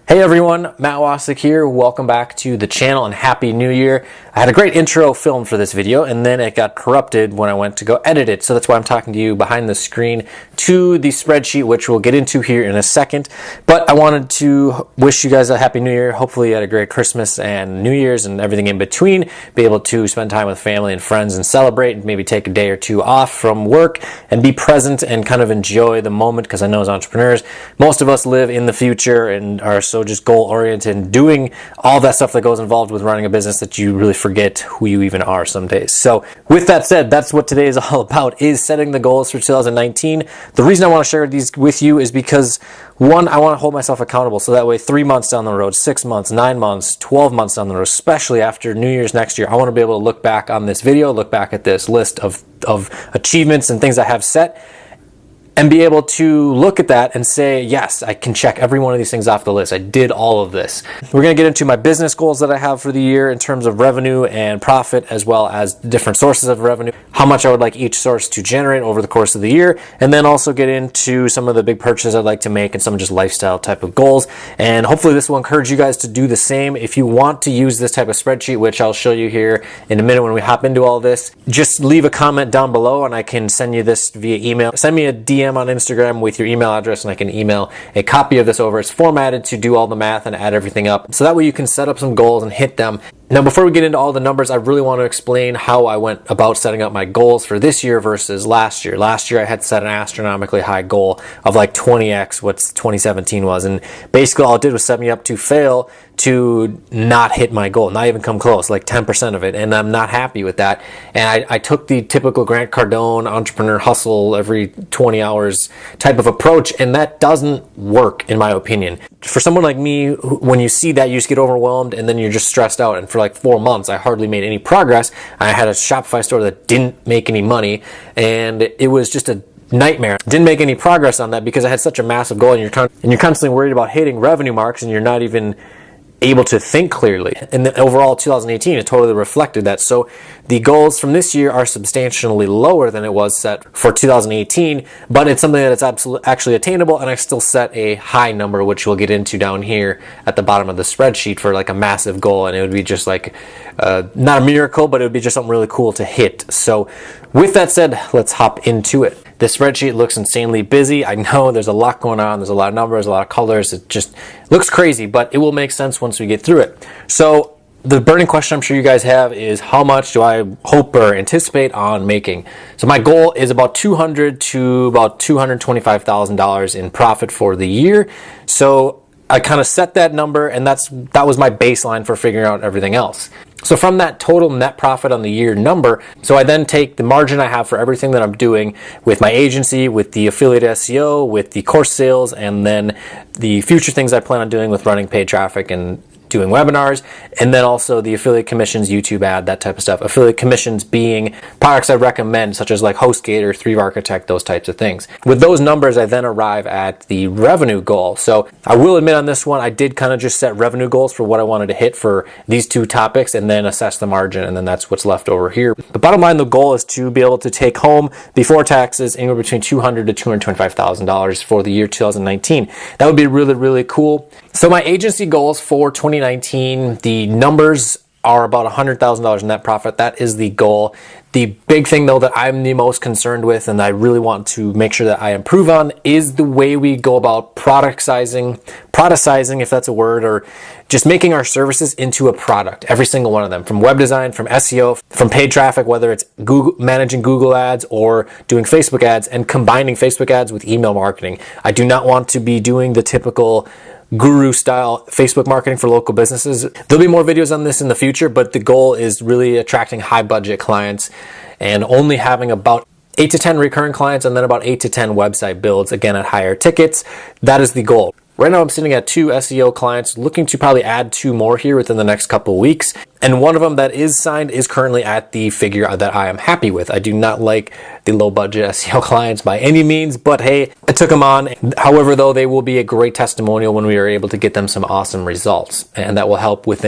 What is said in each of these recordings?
Hey everyone, Matt Wacek here. Welcome back to the channel and Happy New Year. I had a great intro filmed for this video and then it got corrupted when I went to go edit it. So that's why I'm talking to you behind the screen to the spreadsheet, which we'll get into here in a second. But I wanted to wish you guys a Happy New Year. Hopefully you had a great Christmas and New Year's and everything in between. Be able to spend time with family and friends and celebrate and maybe take a day or two off from work and be present and kind of enjoy the moment, because I know as entrepreneurs, most of us live in the future and are so just goal oriented and doing all that stuff that goes involved with running a business that you really forget who you even are some days. So with that said, that's what today is all about, is setting the goals for 2019. The reason I want to share these with you is because, one, I want to hold myself accountable, so that way 3 months down the road, 6 months, 9 months, 12 months down the road, especially after New Year's next year, I want to be able to look back on this video, look back at this list of achievements and things I have set, and be able to look at that and say, yes, I can check every one of these things off the list. I did all of this. We're going to get into my business goals that I have for the year in terms of revenue and profit, as well as different sources of revenue, how much I would like each source to generate over the course of the year, and then also get into some of the big purchases I'd like to make and some just lifestyle type of goals. And hopefully this will encourage you guys to do the same. If you want to use this type of spreadsheet, which I'll show you here in a minute when we hop into all this, just leave a comment down below and I can send you this via email. Send me a DM on Instagram with your email address and I can email a copy of this over. It's formatted to do all the math and add everything up, so that way you can set up some goals and hit them. Now, before we get into all the numbers, I really want to explain how I went about setting up my goals for this year versus last year. Last year, I had set an astronomically high goal of like 20x what 2017 was. And basically all it did was set me up to fail, to not hit my goal, not even come close, like 10% of it. And I'm not happy with that. And I took the typical Grant Cardone entrepreneur hustle every 20 hours type of approach. And that doesn't work, in my opinion. For someone like me, when you see that, you just get overwhelmed and then you're just stressed out. And for like 4 months, I hardly made any progress. I had a Shopify store that didn't make any money, and it was just a nightmare. Didn't make any progress on that because I had such a massive goal, and you're constantly worried about hitting revenue marks, and you're not even able to think clearly. And then overall 2018, it totally reflected that. So the goals from this year are substantially lower than it was set for 2018, but it's something that it's actually attainable, and I still set a high number, which we'll get into down here at the bottom of the spreadsheet, for like a massive goal. And it would be just like, not a miracle, but it would be just something really cool to hit. So with that said, let's hop into it. The spreadsheet looks insanely busy. I know there's a lot going on. There's a lot of numbers, a lot of colors. It just looks crazy, but it will make sense once we get through it. So the burning question I'm sure you guys have is, how much do I hope or anticipate on making? So my goal is about $200,000 to about $225,000 in profit for the year. So I kind of set that number, and that was my baseline for figuring out everything else. So from that total net profit on the year number, so I then take the margin I have for everything that I'm doing with my agency, with the affiliate SEO, with the course sales, and then the future things I plan on doing with running paid traffic and doing webinars, and then also the affiliate commissions, YouTube ad, that type of stuff. Affiliate commissions being products I recommend, such as like HostGator, 3 Architect, those types of things. With those numbers, I then arrive at the revenue goal. So I will admit on this one, I did kind of just set revenue goals for what I wanted to hit for these two topics, and then assess the margin, and then that's what's left over here. The bottom line, the goal is to be able to take home before taxes anywhere between $200,000 to $225,000 for the year 2019. That would be really, really cool. So my agency goals for 2019, the numbers are about $100,000 net profit. That is the goal. The big thing though that I'm the most concerned with, and I really want to make sure that I improve on, is the way we go about productizing, if that's a word, or just making our services into a product. Every single one of them, from web design, from SEO, from paid traffic, whether it's managing Google ads or doing Facebook ads, and combining Facebook ads with email marketing. I do not want to be doing the typical guru style Facebook marketing for local businesses. There'll be more videos on this in the future, but the goal is really attracting high budget clients and only having about 8 to 10 recurring clients, and then about 8 to 10 website builds, again at higher tickets. That is the goal. Right now I'm sitting at 2 SEO clients, looking to probably add 2 more here within the next couple of weeks. And one of them that is signed is currently at the figure that I am happy with. I do not like the low budget SEO clients by any means, but hey, I took them on. However, though, they will be a great testimonial when we are able to get them some awesome results, and that will help with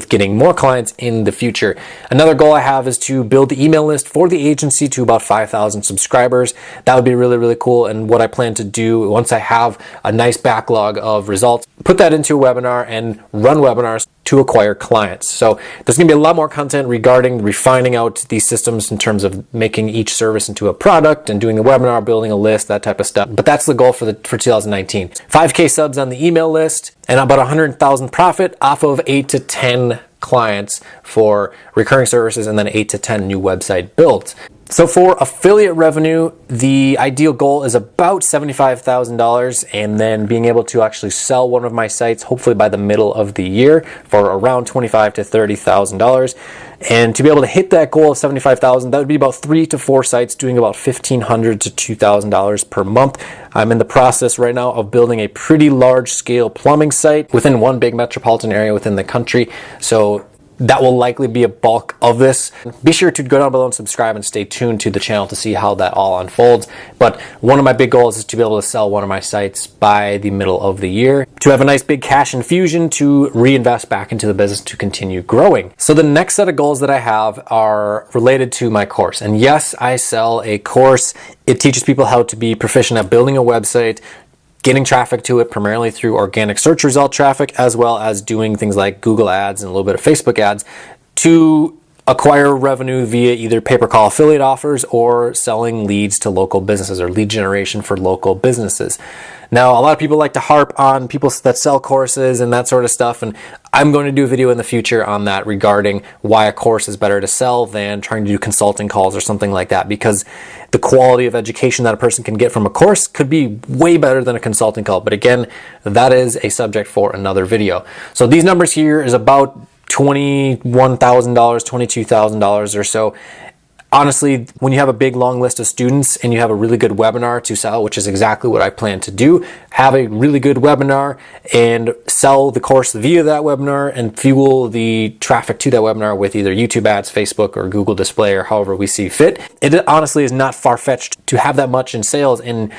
getting more clients in the future. Another goal I have is to build the email list for the agency to about 5,000 subscribers. That would be really, really cool. And what I plan to do once I have a nice backlog of results, put that into a webinar and run webinars to acquire clients. So there's going to be a lot more content regarding refining out these systems in terms of making each service into a product and doing a webinar, building a list, that type of stuff. But that's the goal for 2019. 5K subs on the email list and about 100,000 profit off of 8 to 10 clients for recurring services, and then 8 to 10 new website builds. So for affiliate revenue, the ideal goal is about $75,000, and then being able to actually sell one of my sites, hopefully by the middle of the year, for around $25,000 to $30,000. And to be able to hit that goal of $75,000, that would be about 3 to 4 sites doing about $1,500 to $2,000 per month. I'm in the process right now of building a pretty large scale plumbing site within one big metropolitan area within the country. So that will likely be a bulk of this. Be sure to go down below and subscribe and stay tuned to the channel to see how that all unfolds. But one of my big goals is to be able to sell one of my sites by the middle of the year, to have a nice big cash infusion to reinvest back into the business to continue growing. So the next set of goals that I have are related to my course. And yes, I sell a course. It teaches people how to be proficient at building a website, getting traffic to it primarily through organic search result traffic, as well as doing things like Google ads and a little bit of Facebook ads to acquire revenue via either pay-per-call affiliate offers or selling leads to local businesses, or lead generation for local businesses. Now, a lot of people like to harp on people that sell courses and that sort of stuff, and I'm going to do a video in the future on that regarding why a course is better to sell than trying to do consulting calls or something like that, because the quality of education that a person can get from a course could be way better than a consulting call. But again, that is a subject for another video. So these numbers here is about $21,000, $22,000 or so. Honestly, when you have a big long list of students and you have a really good webinar to sell, which is exactly what I plan to do, have a really good webinar and sell the course via that webinar and fuel the traffic to that webinar with either YouTube ads, Facebook, or Google display, or however we see fit. It honestly is not far-fetched to have that much in sales in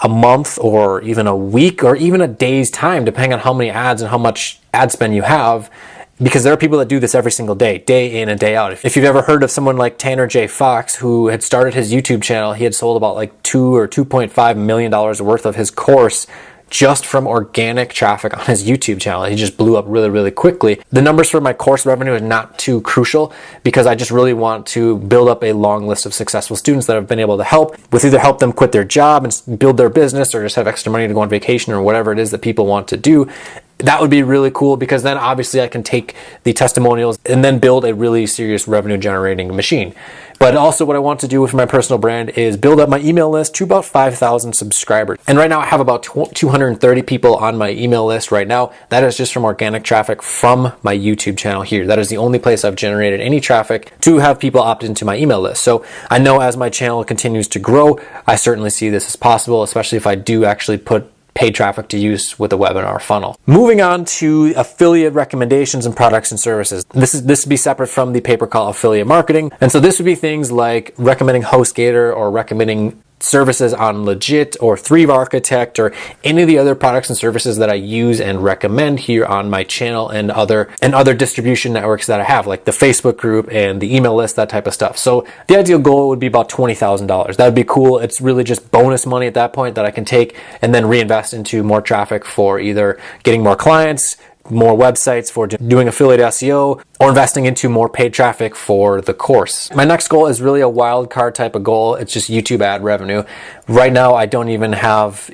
a month or even a week or even a day's time, depending on how many ads and how much ad spend you have. Because there are people that do this every single day, day in and day out. If you've ever heard of someone like Tanner J. Fox, who had started his YouTube channel, he had sold about like $2 or $2.5 million worth of his course just from organic traffic on his YouTube channel. He just blew up really, really quickly. The numbers for my course revenue is not too crucial because I just really want to build up a long list of successful students that I've been able to help with, either help them quit their job and build their business, or just have extra money to go on vacation, or whatever it is that people want to do. That would be really cool, because then obviously I can take the testimonials and then build a really serious revenue generating machine. But also what I want to do with my personal brand is build up my email list to about 5,000 subscribers. And right now I have about 230 people on my email list right now. That is just from organic traffic from my YouTube channel here. That is the only place I've generated any traffic to have people opt into my email list. So I know as my channel continues to grow, I certainly see this as possible, especially if I do actually put paid traffic to use with a webinar funnel. Moving on to affiliate recommendations and products and services. This would be separate from the pay-per-call affiliate marketing. And so this would be things like recommending HostGator, or recommending services on Legit or 3 Architect, or any of the other products and services that I use and recommend here on my channel, and other distribution networks that I have, like the Facebook group and the email list, that type of stuff. So the ideal goal would be about $20,000. That would be cool. It's really just bonus money at that point that I can take and then reinvest into more traffic for either getting more clients, more websites, for doing affiliate SEO, or investing into more paid traffic for the course. My next goal is really a wild card type of goal. It's just YouTube ad revenue. Right now, I don't even have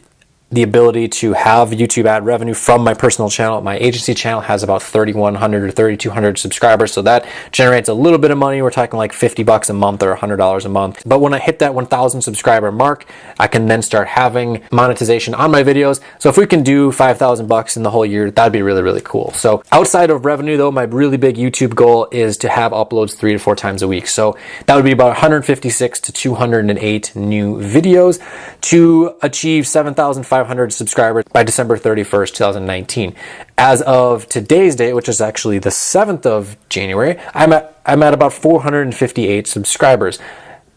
the ability to have YouTube ad revenue from my personal channel. My agency channel has about 3,100 or 3,200 subscribers, so that generates a little bit of money. We're talking like $50 a month or $100 a month. But when I hit that 1,000 subscriber mark, I can then start having monetization on my videos. So if we can do $5,000 in the whole year, that'd be really, really cool. So outside of revenue though, my really big YouTube goal is to have uploads 3 to 4 times a week. So that would be about 156 to 208 new videos to achieve 7,500 2,500 subscribers by December 31st, 2019. As of today's date, which is actually the 7th of January, I'm at about 458 subscribers.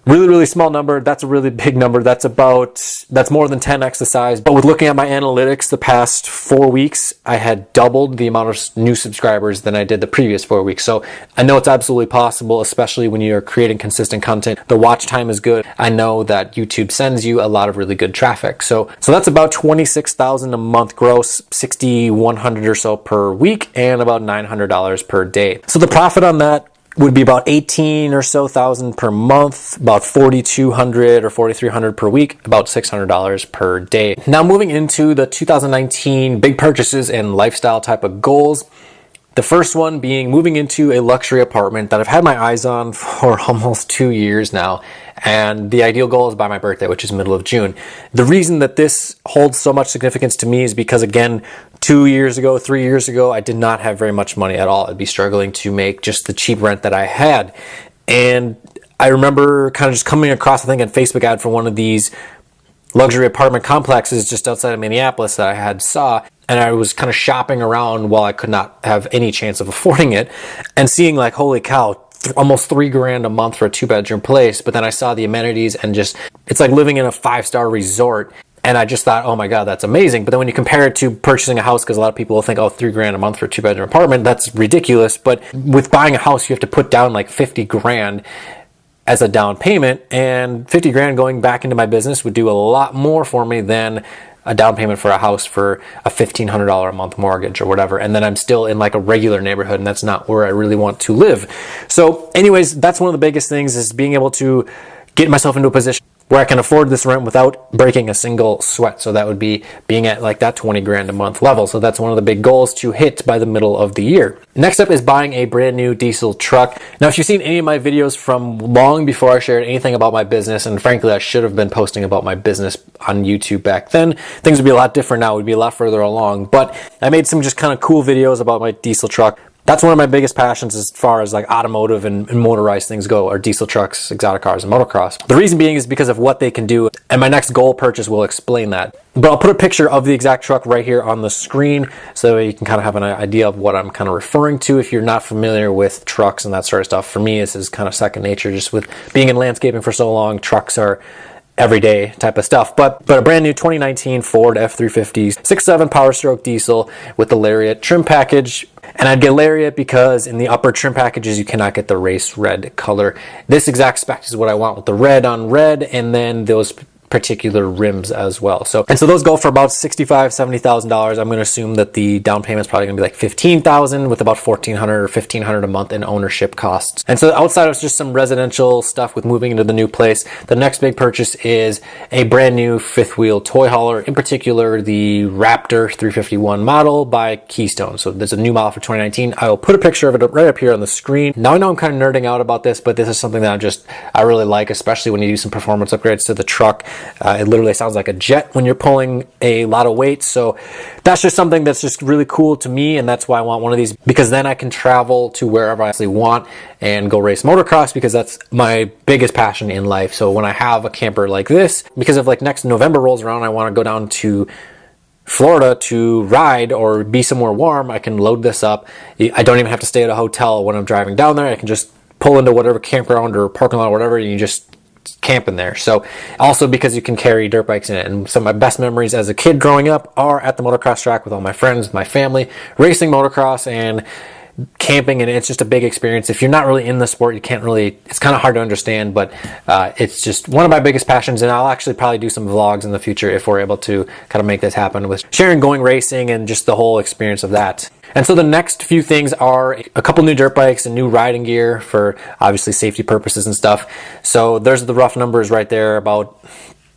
Really, really small number. That's a really big number. That's more than 10x the size. But with looking at my analytics the past 4 weeks, I had doubled the amount of new subscribers than I did the previous 4 weeks. So I know it's absolutely possible, especially when you're creating consistent content. The watch time is good. I know that YouTube sends you a lot of really good traffic. So that's about 26,000 a month gross, 6,100 or so per week, and about $900 per day. So the profit on that would be about 18 or so thousand per month, about 4,200 or 4,300 per week, about $600 per day. Now moving into the 2019 big purchases and lifestyle type of goals. The first one being moving into a luxury apartment that I've had my eyes on for almost 2 years now. And the ideal goal is by my birthday, which is middle of June. The reason that this holds so much significance to me is because, again, 3 years ago, I did not have very much money at all. I'd be struggling to make just the cheap rent that I had. And I remember kind of just coming across, I think, a Facebook ad for one of these luxury apartment complexes just outside of Minneapolis that I saw. And I was kind of shopping around while I could not have any chance of affording it and seeing like, holy cow, almost $3,000 a month for a 2-bedroom place. But then I saw the amenities and just, it's like living in a 5-star resort. And I just thought, oh my God, that's amazing. But then when you compare it to purchasing a house, because a lot of people will think, oh, $3,000 a month for a 2-bedroom apartment, that's ridiculous. But with buying a house, you have to put down like $50,000 as a down payment, and $50,000 going back into my business would do a lot more for me than a down payment for a house for a $1,500 a month mortgage or whatever. And then I'm still in like a regular neighborhood, and that's not where I really want to live. So anyways, that's one of the biggest things, is being able to get myself into a position where I can afford this rent without breaking a single sweat. So that would be being at like that $20,000 a month level. So that's one of the big goals to hit by the middle of the year. Next up is buying a brand new diesel truck. Now, if you've seen any of my videos from long before I shared anything about my business, and frankly, I should have been posting about my business on YouTube back then, things would be a lot different now. We'd be a lot further along. But I made some just kind of cool videos about my diesel truck. That's one of my biggest passions as far as like automotive and motorized things go, are diesel trucks, exotic cars, and motocross. The reason being is because of what they can do, and my next goal purchase will explain that. But I'll put a picture of the exact truck right here on the screen so you can kind of have an idea of what I'm kind of referring to if you're not familiar with trucks and that sort of stuff. For me, this is kind of second nature, just with being in landscaping for so long. Trucks are everyday type of stuff, but a brand new 2019 Ford F-350 6.7 Power Stroke diesel with the Lariat trim package. And I'd get Lariat because in the upper trim packages, you cannot get the race red color. This exact spec is what I want, with the red on red, and then those particular rims as well. So those go for about $65,000, $70,000. I'm going to assume that the down payment is probably going to be like $15,000 with about $1,400 or $1,500 a month in ownership costs. And so outside of just some residential stuff with moving into the new place, the next big purchase is a brand new fifth wheel toy hauler, in particular the Raptor 351 model by Keystone. So there's a new model for 2019. I will put a picture of it right up here on the screen. Now I know I'm kind of nerding out about this, but this is something that I really like, especially when you do some performance upgrades to the truck. It literally sounds like a jet when you're pulling a lot of weight. So that's just something that's just really cool to me, and that's why I want one of these, because then I can travel to wherever I actually want and go race motocross, because that's my biggest passion in life. So when I have a camper like this, because if like next November rolls around, I want to go down to Florida to ride or be somewhere warm, I can load this up. I don't even have to stay at a hotel when I'm driving down there. I can just pull into whatever campground or parking lot or whatever, and you just camp in there. So also because you can carry dirt bikes in it. And some of my best memories as a kid growing up are at the motocross track with all my friends, my family, racing motocross and camping, and it's just a big experience. If you're not really in the sport, you can't really, it's kind of hard to understand, but it's just one of my biggest passions, and I'll actually probably do some vlogs in the future if we're able to kind of make this happen, with sharing going racing and just the whole experience of that. And so the next few things are a couple new dirt bikes and new riding gear for obviously safety purposes and stuff. So there's the rough numbers right there, about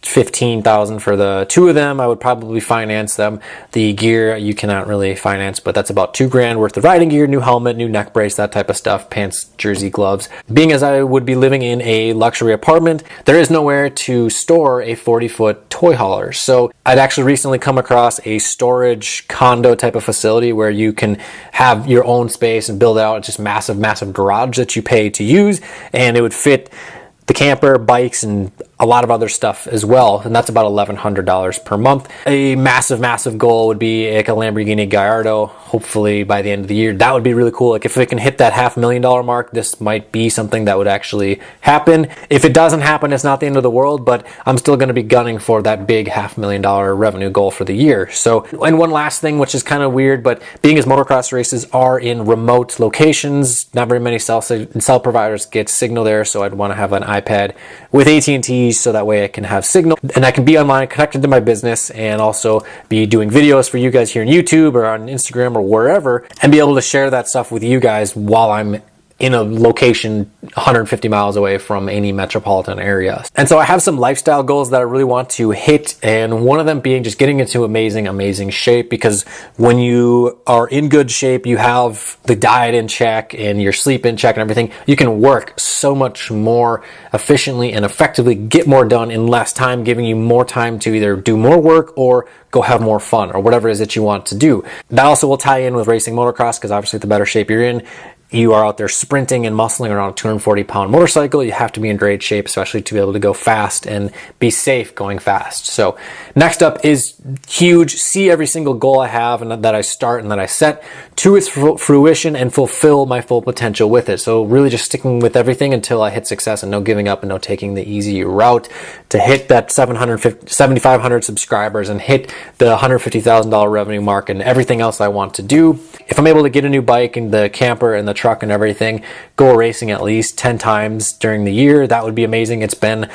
$15,000 for the two of them. I would probably finance them. The gear you cannot really finance, but that's about $2,000 worth of riding gear, new helmet, new neck brace, that type of stuff, pants, jersey, gloves. Being as I would be living in a luxury apartment, there is nowhere to store a 40-foot toy hauler. So I'd actually recently come across a storage condo type of facility where you can have your own space and build out just massive garage that you pay to use, and it would fit the camper, bikes, and a lot of other stuff as well, and that's about $1,100 per month. A massive goal would be like a Lamborghini Gallardo, hopefully by the end of the year. That would be really cool. Like if it can hit that $500,000 mark, this might be something that would actually happen. If it doesn't happen, it's not the end of the world, but I'm still going to be gunning for that big $500,000 revenue goal for the year. So, and one last thing, which is kind of weird, but being as motocross races are in remote locations, not very many cell providers get signal there, so I'd want to have an iPad with AT&T so that way I can have signal and I can be online connected to my business and also be doing videos for you guys here on YouTube or on Instagram or wherever, and be able to share that stuff with you guys while I'm in a location 150 miles away from any metropolitan area. And so I have some lifestyle goals that I really want to hit, and one of them being just getting into amazing shape, because when you are in good shape, you have the diet in check and your sleep in check and everything, you can work so much more efficiently and effectively, get more done in less time, giving you more time to either do more work or go have more fun or whatever it is that you want to do. That also will tie in with racing motocross, because obviously the better shape you're in, you are out there sprinting and muscling around a 240-pound motorcycle, you have to be in great shape, especially to be able to go fast and be safe going fast. So next up is huge. See every single goal I have and that I start and that I set to its fruition and fulfill my full potential with it. So really just sticking with everything until I hit success, and no giving up and no taking the easy route to hit that 7,500 subscribers and hit the $150,000 revenue mark and everything else I want to do. If I'm able to get a new bike and the camper and the truck and everything, go racing at least 10 times during the year, that would be amazing. It's been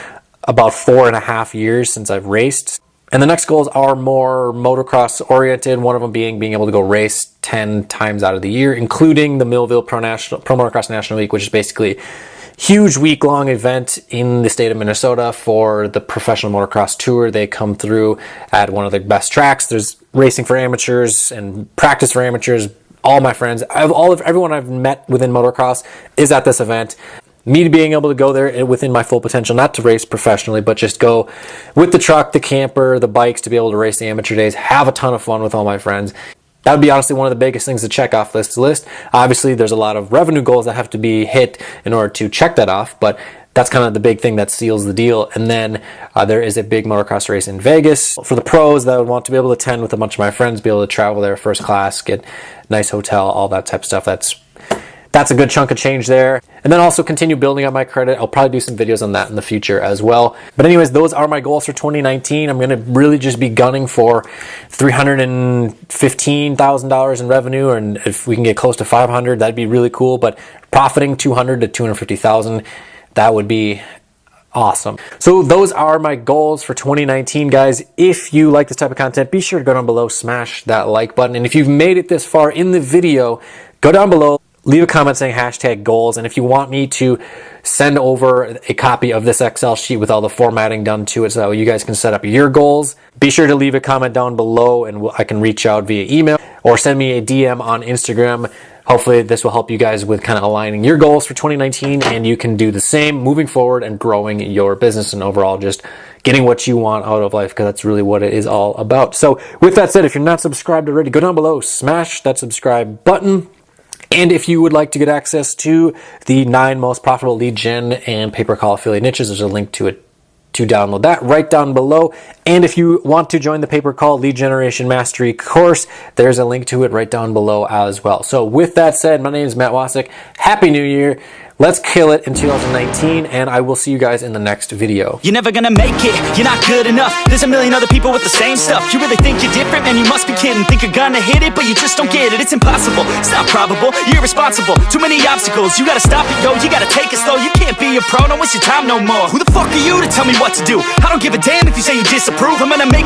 about 4.5 years since I've raced. And the next goals are more motocross oriented, one of them being able to go race 10 times out of the year, including the Millville Pro Motocross National Week, which is basically huge week-long event in the state of Minnesota for the professional motocross tour. They come through at one of the best tracks. There's racing for amateurs and practice for amateurs. All my friends, everyone I've met within motocross is at this event. Me being able to go there within my full potential, not to race professionally, but just go with the truck, the camper, the bikes, to be able to race the amateur days, have a ton of fun with all my friends. That would be honestly one of the biggest things to check off this list. Obviously, there's a lot of revenue goals that have to be hit in order to check that off, but that's kind of the big thing that seals the deal. And then there is a big motocross race in Vegas for the pros that would want to be able to attend with a bunch of my friends, be able to travel there first class, get nice hotel, all that type of stuff. That's a good chunk of change there. And then also continue building up my credit. I'll probably do some videos on that in the future as well. But anyways, those are my goals for 2019. I'm going to really just be gunning for $315,000 in revenue, and if we can get close to 500, that'd be really cool. But profiting 200 to 250,000, that would be awesome. So those are my goals for 2019, guys. If you like this type of content, be sure to go down below, smash that like button. And if you've made it this far in the video, go down below, leave a comment saying #goals. And if you want me to send over a copy of this Excel sheet with all the formatting done to it so that you guys can set up your goals, be sure to leave a comment down below and I can reach out via email or send me a DM on Instagram. Hopefully this will help you guys with kind of aligning your goals for 2019, and you can do the same moving forward and growing your business and overall just getting what you want out of life, because that's really what it is all about. So with that said, if you're not subscribed already, go down below, smash that subscribe button. And if you would like to get access to the 9 most profitable lead gen and pay-per-call affiliate niches, there's a link to it to download that right down below. And if you want to join the pay-per-call lead generation mastery course, there's a link to it right down below as well. So with that said, my name is Matt Wacek. Happy New Year. Let's kill it in 2019, and I will see you guys in the next video. You're never gonna make it, you're not good enough. There's a million other people with the same stuff. You really think you're different? Man, you must be kidding. Think you're gonna hit it, but you just don't get it. It's impossible, it's not probable, you're irresponsible. Too many obstacles, you gotta stop it, yo. You gotta take it slow, you can't be a pro. Don't waste your time no more. Who the fuck are you to tell me what to do? I don't give a damn if you say you disapprove. I'm gonna make